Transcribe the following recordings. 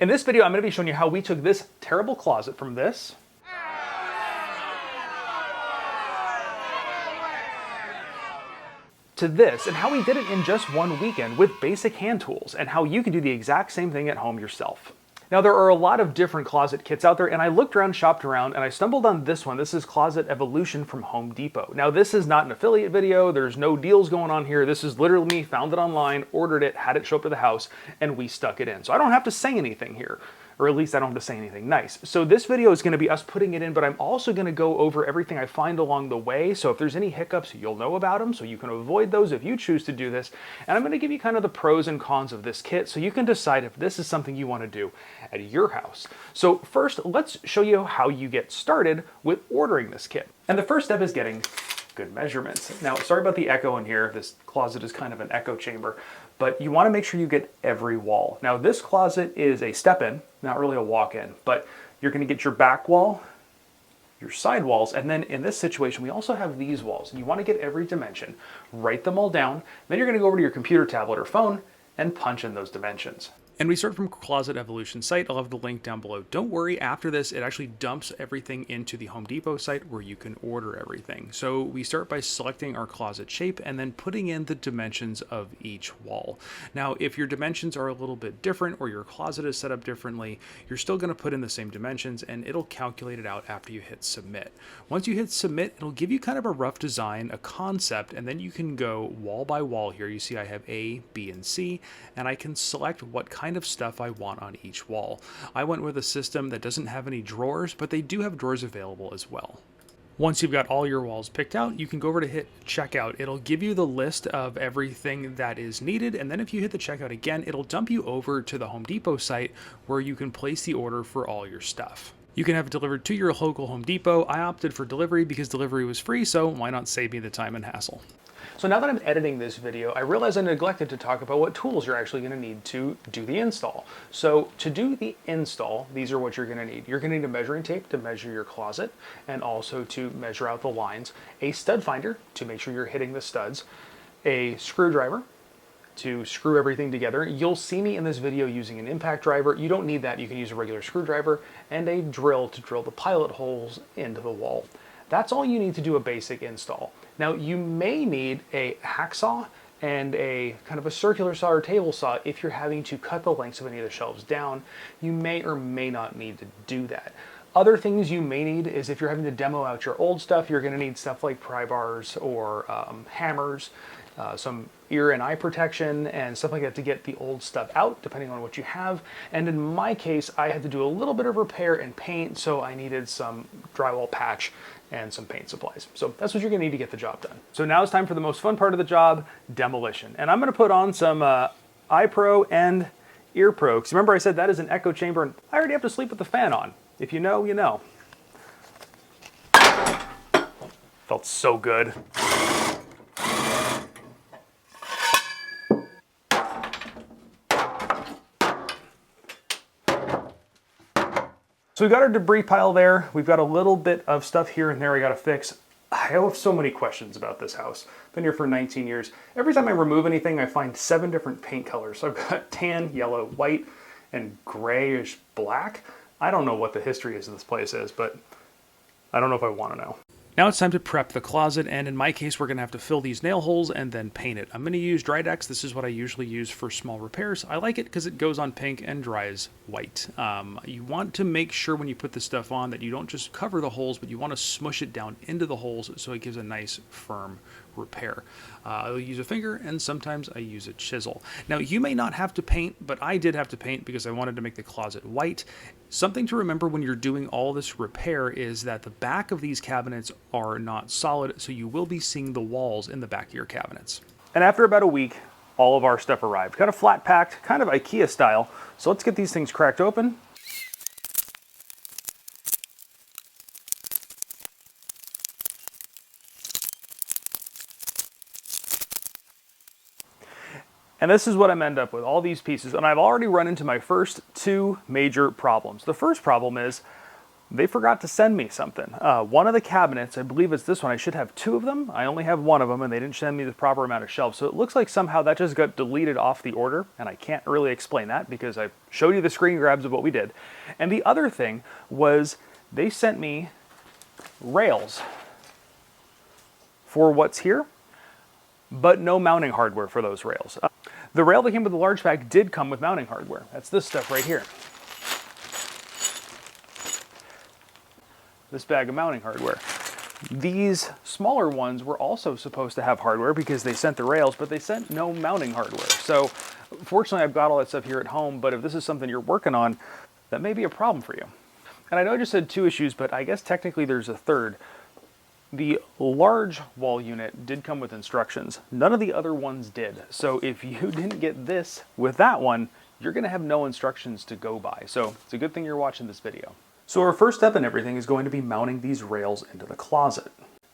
In this video, I'm going to be showing you how we took this terrible closet from this to this, and how we did it in just one weekend with basic hand tools, and how you can do the exact same thing at home yourself. Now, there are a lot of different closet kits out there, and I looked around, shopped around, and I stumbled on this one. This is Closet Evolution from Home Depot. Now, this is not an affiliate video. There's no deals going on here. This is literally me, found it online, ordered it, had it show up to the house, and we stuck it in. So I don't have to say anything here, or at least I don't have to say anything nice. So this video is gonna be us putting it in, but I'm also gonna go over everything I find along the way. So if there's any hiccups, you'll know about them, so you can avoid those if you choose to do this. And I'm gonna give you kind of the pros and cons of this kit, so you can decide if this is something you wanna do at your house. So first, let's show you how you get started with ordering this kit. And the first step is getting good measurements. Now, sorry about the echo in here. This closet is kind of an echo chamber, but you want to make sure you get every wall. Now, this closet is a step-in, not really a walk-in, but you're going to get your back wall, your side walls, and then in this situation, we also have these walls. And you want to get every dimension, write them all down, then you're going to go over to your computer, tablet, or phone and punch in those dimensions. And we start from Closet Evolution site. I'll have the link down below. Don't worry, after this, it actually dumps everything into the Home Depot site where you can order everything. So we start by selecting our closet shape and then putting in the dimensions of each wall. Now, if your dimensions are a little bit different or your closet is set up differently, you're still gonna put in the same dimensions and it'll calculate it out after you hit submit. Once you hit submit, it'll give you kind of a rough design, a concept, and then you can go wall by wall here. You see I have A, B, and C, and I can select what kind of stuff I want on each wall. I went with a system that doesn't have any drawers, but they do have drawers available as well. Once you've got all your walls picked out, you can go over to hit checkout. It'll give you the list of everything that is needed, and then if you hit the checkout again, it'll dump you over to the Home Depot site where you can place the order for all your stuff. You can have it delivered to your local Home Depot. I opted for delivery because delivery was free, so why not save me the time and hassle? So now that I'm editing this video, I realize I neglected to talk about what tools you're actually going to need to do the install. So to do the install, these are what you're going to need. You're going to need a measuring tape to measure your closet and also to measure out the lines, a stud finder to make sure you're hitting the studs, a screwdriver to screw everything together. You'll see me in this video using an impact driver. You don't need that. You can use a regular screwdriver, and a drill to drill the pilot holes into the wall. That's all you need to do a basic install. Now, you may need a hacksaw and a kind of a circular saw or table saw if you're having to cut the lengths of any of the shelves down. You may or may not need to do that. Other things you may need is if you're having to demo out your old stuff, you're going to need stuff like pry bars or hammers, some ear and eye protection and stuff like that to get the old stuff out, depending on what you have. And in my case, I had to do a little bit of repair and paint, so I needed some drywall patch and some paint supplies. So that's what you're gonna need to get the job done. So now it's time for the most fun part of the job, demolition. And I'm gonna put on some Eye Pro and Ear Pro, because remember I said that is an echo chamber, and I already have to sleep with the fan on. If you know, you know. Felt so good. So we've got our debris pile there. We've got a little bit of stuff here and there I gotta fix. I have so many questions about this house. Been here for 19 years. Every time I remove anything, I find 7 different paint colors. So I've got tan, yellow, white, and grayish black. I don't know what the history is of this place is, but I don't know if I wanna know. Now it's time to prep the closet, and in my case, we're gonna have to fill these nail holes and then paint it. I'm gonna use Drydex. This is what I usually use for small repairs. I like it because it goes on pink and dries white. You want to make sure when you put this stuff on that you don't just cover the holes, but you wanna smush it down into the holes so it gives a nice firm repair. I'll use a finger, and sometimes I use a chisel. Now, you may not have to paint, but I did have to paint because I wanted to make the closet white. Something to remember when you're doing all this repair is that the back of these cabinets are not solid, so you will be seeing the walls in the back of your cabinets. And after about a week, all of our stuff arrived. Kind of flat packed, kind of IKEA style. So let's get these things cracked open. And this is what I'm end up with, all these pieces. And I've already run into my first 2 major problems. The first problem is they forgot to send me something. One of the cabinets, I believe it's this one, I should have 2 of them. I only have 1 of them, and they didn't send me the proper amount of shelves. So it looks like somehow that just got deleted off the order, and I can't really explain that because I showed you the screen grabs of what we did. And the other thing was they sent me rails for what's here, but no mounting hardware for those rails. The rail that came with the large pack did come with mounting hardware. That's this stuff right here. This bag of mounting hardware. These smaller ones were also supposed to have hardware because they sent the rails, but they sent no mounting hardware. So fortunately I've got all that stuff here at home, but if this is something you're working on, that may be a problem for you. And I know I just said 2 issues, but I guess technically there's a third. The large wall unit did come with instructions. None of the other ones did. So if you didn't get this with that one, you're gonna have no instructions to go by. So it's a good thing you're watching this video. So our first step in everything is going to be mounting these rails into the closet.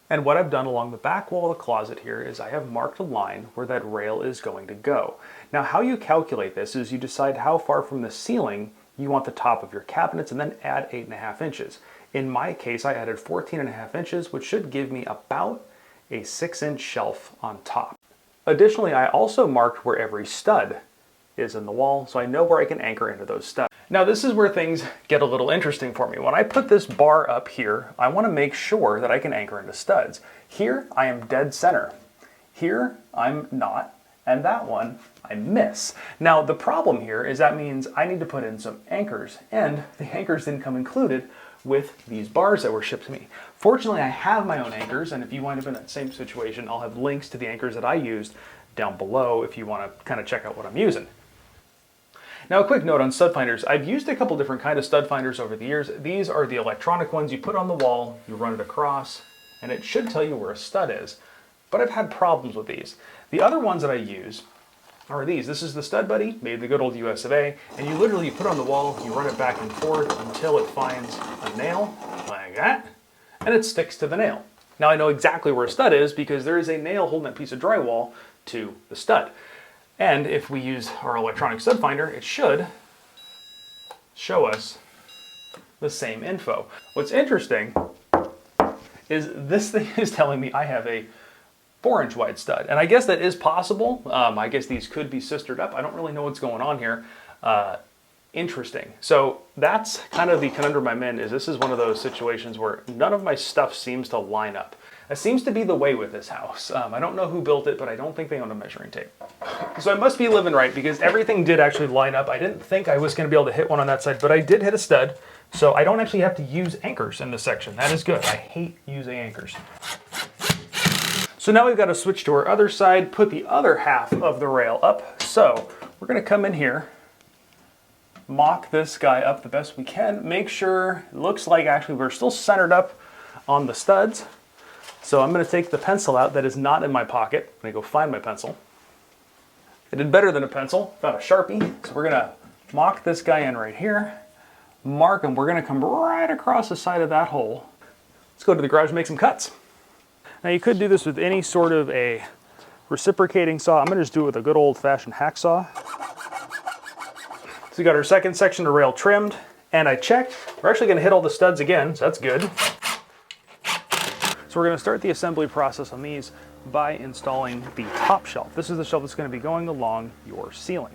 And what I've done along the back wall of the closet here is I have marked a line where that rail is going to go. Now how you calculate this is you decide how far from the ceiling you want the top of your cabinets and then add 8.5 inches. In my case, I added 14.5 inches, which should give me about a 6-inch shelf on top. Additionally, I also marked where every stud is in the wall, so I know where I can anchor into those studs. Now this is where things get a little interesting for me. When I put this bar up here, I want to make sure that I can anchor into studs. Here, I am dead center. Here, I'm not, and that one, I miss. Now the problem here is that means I need to put in some anchors, and the anchors didn't come included with these bars that were shipped to me. Fortunately, I have my own anchors, and if you wind up in that same situation, I'll have links to the anchors that I used down below if you want to kind of check out what I'm using. Now a quick note on stud finders. I've used a couple different kind of stud finders over the years. These are the electronic ones you put on the wall, you run it across, and it should tell you where a stud is. But I've had problems with these. The other ones that I use are these. This is the Stud Buddy, made the good old US of A, and you literally put on the wall, you run it back and forth until it finds a nail, like that, and it sticks to the nail. Now I know exactly where a stud is because there is a nail holding that piece of drywall to the stud. And if we use our electronic stud finder, it should show us the same info. What's interesting is this thing is telling me I have a 4-inch wide stud. And I guess that is possible. I guess these could be sistered up. I don't really know what's going on here. Interesting. So that's kind of the conundrum I'm in, is this is one of those situations where none of my stuff seems to line up. That seems to be the way with this house. I don't know who built it, but I don't think they own a measuring tape. So I must be living right because everything did actually line up. I didn't think I was going to be able to hit one on that side, but I did hit a stud. So I don't actually have to use anchors in this section. That is good. I hate using anchors. So now we've got to switch to our other side, put the other half of the rail up. So we're going to come in here, mock this guy up the best we can, make sure it looks like actually we're still centered up on the studs. So I'm going to take the pencil out that is not in my pocket. I'm going to go find my pencil. I did better than a pencil, found a Sharpie. So we're going to mock this guy in right here, mark him. We're going to come right across the side of that hole. Let's go to the garage and make some cuts. Now you could do this with any sort of a reciprocating saw. I'm going to just do it with a good old-fashioned hacksaw. So we got our second section of rail trimmed, and I checked. We're actually going to hit all the studs again, so that's good. So we're going to start the assembly process on these by installing the top shelf. This is the shelf that's going to be going along your ceiling.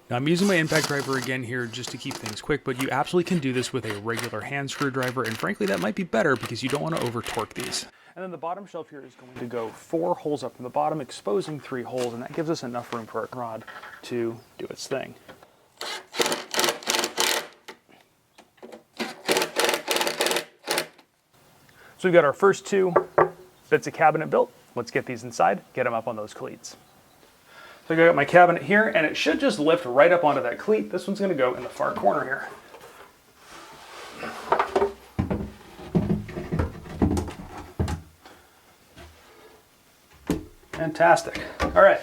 Now I'm using my impact driver again here just to keep things quick, but you absolutely can do this with a regular hand screwdriver, and frankly that might be better because you don't want to over torque these. And then the bottom shelf here is going to go 4 holes up from the bottom, exposing 3 holes, and that gives us enough room for our rod to do its thing. So we've got our first 2 bits of cabinet built. Let's get these inside, get them up on those cleats. So I got my cabinet here, and it should just lift right up onto that cleat. This one's going to go in the far corner here. Fantastic. All right,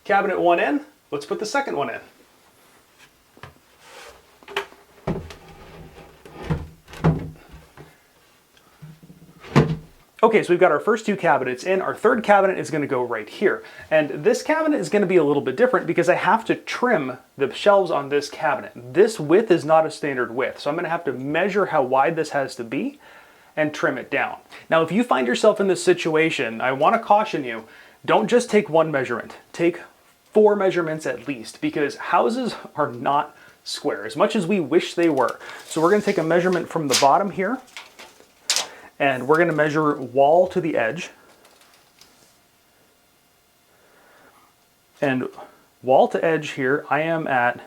cabinet 1 in. Let's put the second one in. Okay, so we've got our first two cabinets in. Our third cabinet is going to go right here. And this cabinet is going to be a little bit different because I have to trim the shelves on this cabinet. This width is not a standard width, so I'm going to have to measure how wide this has to be and trim it down. Now, if you find yourself in this situation, I want to caution you, don't just take one measurement. Take 4 measurements at least, because houses are not square, as much as we wish they were. So we're going to take a measurement from the bottom here, and we're going to measure wall to the edge. And wall to edge here, I am at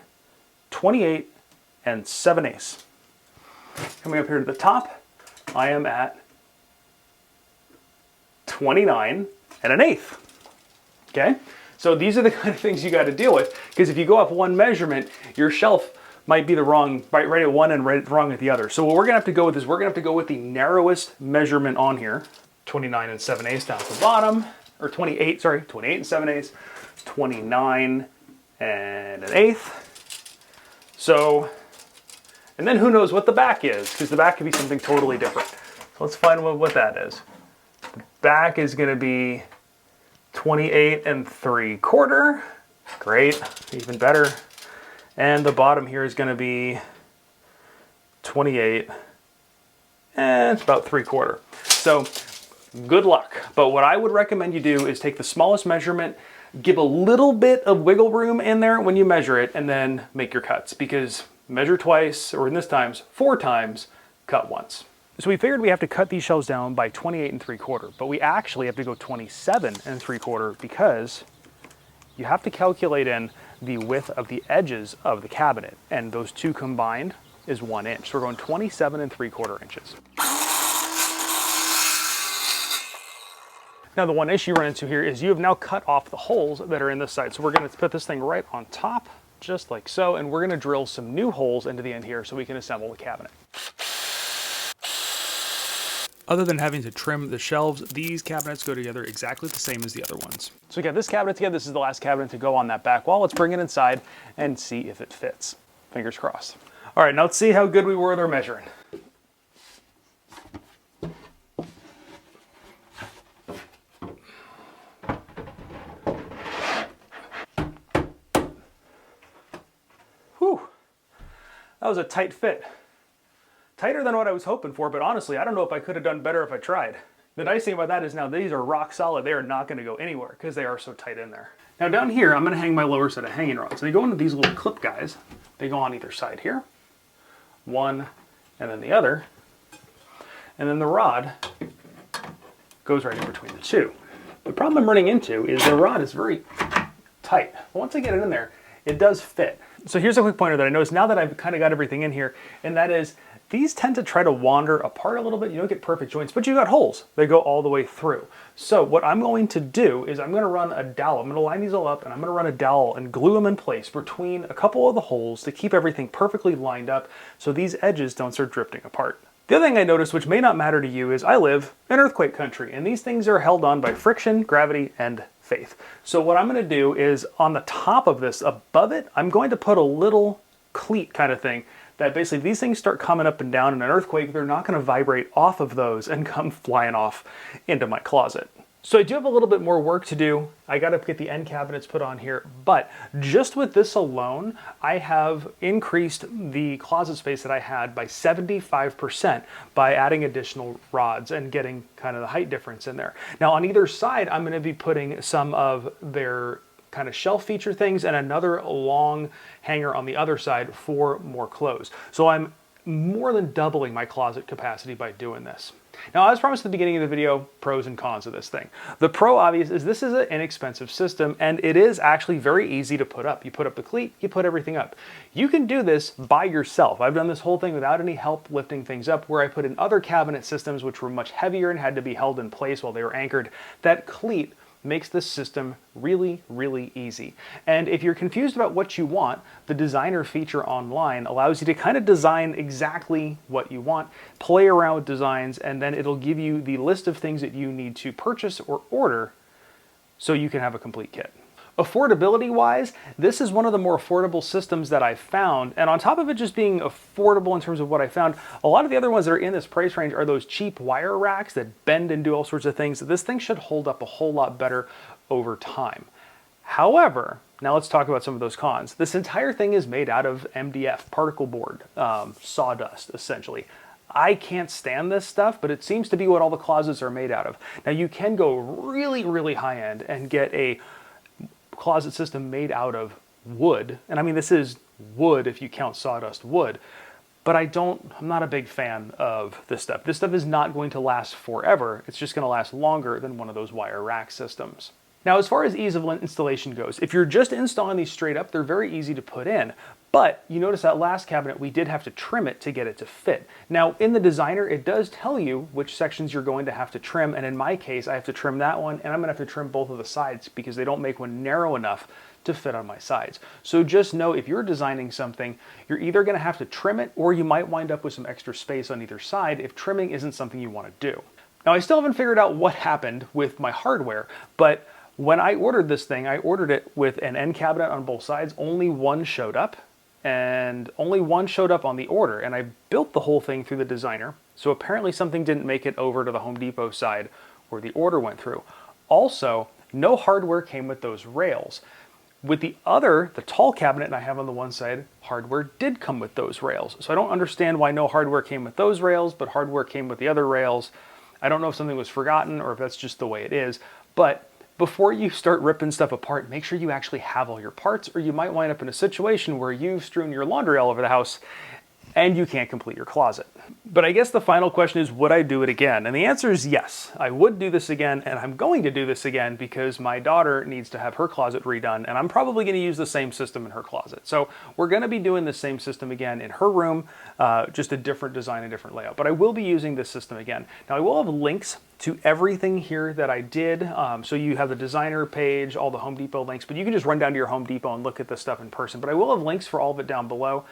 28 7/8. Coming up here to the top, I am at 29 1/8. Okay? So these are the kind of things you got to deal with, because if you go off one measurement, your shelf might be the wrong, right at one and right wrong at the other. So what we're gonna have to go with is we're gonna have to go with the narrowest measurement on here, 29 7/8 down at the bottom, or 28 7/8, 29 1/8. So, and then who knows what the back is, because the back could be something totally different. So let's find what that is. The back is gonna be 28 3/4. Great, even better. And the bottom here is going to be 28, and it's about 3/4. So good luck. But what I would recommend you do is take the smallest measurement, give a little bit of wiggle room in there when you measure it, and then make your cuts, because measure twice, or in this times 4 times, cut once. So we figured we have to cut these shelves down by 28 3/4, but we actually have to go 27 3/4 because you have to calculate in the width of the edges of the cabinet, and those two combined is 1 inch. So we're going 27 3/4 inches. Now the one issue you run into here is you have now cut off the holes that are in this side. So we're going to put this thing right on top, just like so, and we're going to drill some new holes into the end here so we can assemble the cabinet. Other than having to trim the shelves, these cabinets go together exactly the same as the other ones. So we got this cabinet together. This is the last cabinet to go on that back wall. Let's bring it inside and see if it fits. Fingers crossed. All right, now let's see how good we were with our measuring. Whew, that was a tight fit. Tighter than what I was hoping for, but honestly, I don't know if I could have done better if I tried. The nice thing about that is now these are rock solid. They are not going to go anywhere because they are so tight in there. Now down here, I'm going to hang my lower set of hanging rods. So they go into these little clip guys. They go on either side here. One and then the other. And then the rod goes right in between the two. The problem I'm running into is the rod is very tight. But once I get it in there, it does fit. So here's a quick pointer that I noticed now that I've kind of got everything in here, and that is these tend to try to wander apart a little bit. You don't get perfect joints, but you got holes. They go all the way through. So what I'm going to do is I'm going to run a dowel. I'm going to line these all up, and I'm going to run a dowel and glue them in place between a couple of the holes to keep everything perfectly lined up so these edges don't start drifting apart. The other thing I noticed, which may not matter to you, is I live in earthquake country, and these things are held on by friction, gravity, and faith. So what I'm going to do is on the top of this, above it, I'm going to put a little cleat kind of thing that basically these things start coming up and down in an earthquake, they're not going to vibrate off of those and come flying off into my closet. So I do have a little bit more work to do. I got to get the end cabinets put on here, but just with this alone, I have increased the closet space that I had by 75% by adding additional rods and getting kind of the height difference in there. Now on either side, I'm going to be putting some of their kind of shelf feature things and another long hanger on the other side for more clothes. So I'm more than doubling my closet capacity by doing this. Now, as promised at the beginning of the video, pros and cons of this thing. The pro obvious is this is an inexpensive system, and it is actually very easy to put up. You put up the cleat, you put everything up. You can do this by yourself. I've done this whole thing without any help lifting things up, where I put in other cabinet systems which were much heavier and had to be held in place while they were anchored. That cleat makes this system really, really easy. And if you're confused about what you want, the designer feature online allows you to kind of design exactly what you want, play around with designs, and then it'll give you the list of things that you need to purchase or order so you can have a complete kit. Affordability-wise, this is one of the more affordable systems that I've found, and on top of it just being affordable in terms of what I found, a lot of the other ones that are in this price range are those cheap wire racks that bend and do all sorts of things. This thing should hold up a whole lot better over time. However, now let's talk about some of those cons. This entire thing is made out of MDF, particle board, sawdust, essentially. I can't stand this stuff, but it seems to be what all the closets are made out of. Now you can go really, really high end and get a closet system made out of wood. And I mean, this is wood if you count sawdust wood, but I'm not a big fan of this stuff. This stuff is not going to last forever. It's just going to last longer than one of those wire rack systems. Now, as far as ease of installation goes, if you're just installing these straight up, they're very easy to put in. But you notice that last cabinet, we did have to trim it to get it to fit. Now, in the designer, it does tell you which sections you're going to have to trim. And in my case, I have to trim that one, and I'm gonna have to trim both of the sides because they don't make one narrow enough to fit on my sides. So just know if you're designing something, you're either gonna have to trim it, or you might wind up with some extra space on either side if trimming isn't something you wanna do. Now, I still haven't figured out what happened with my hardware, but when I ordered this thing, I ordered it with an end cabinet on both sides. Only one showed up, and only one showed up on the order, and I built the whole thing through the designer. So apparently something didn't make it over to the Home Depot side where the order went through. Also, no hardware came with those rails. With the tall cabinet I have on the one side, hardware did come with those rails. So I don't understand why no hardware came with those rails, but hardware came with the other rails. I don't know if something was forgotten or if that's just the way it is, but before you start ripping stuff apart, make sure you actually have all your parts, or you might wind up in a situation where you've strewn your laundry all over the house and you can't complete your closet. But I guess the final question is, would I do it again? And the answer is yes, I would do this again, and I'm going to do this again because my daughter needs to have her closet redone, and I'm probably going to use the same system in her closet. So we're going to be doing the same system again in her room, just a different design and different layout. But I will be using this system again. Now I will have links to everything here that I did. So you have the designer page, all the Home Depot links, but you can just run down to your Home Depot and look at this stuff in person. But I will have links for all of it down below.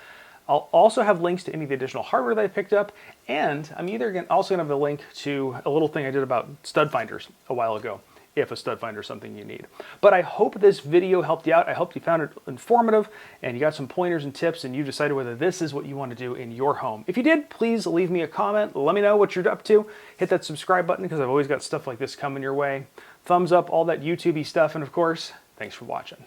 I'll also have links to any of the additional hardware that I picked up, and I'm also gonna have a link to a little thing I did about stud finders a while ago, if a stud finder is something you need. But I hope this video helped you out. I hope you found it informative and you got some pointers and tips, and you decided whether this is what you want to do in your home. If you did, please leave me a comment. Let me know what you're up to. Hit that subscribe button because I've always got stuff like this coming your way. Thumbs up, all that YouTube-y stuff, and of course, thanks for watching.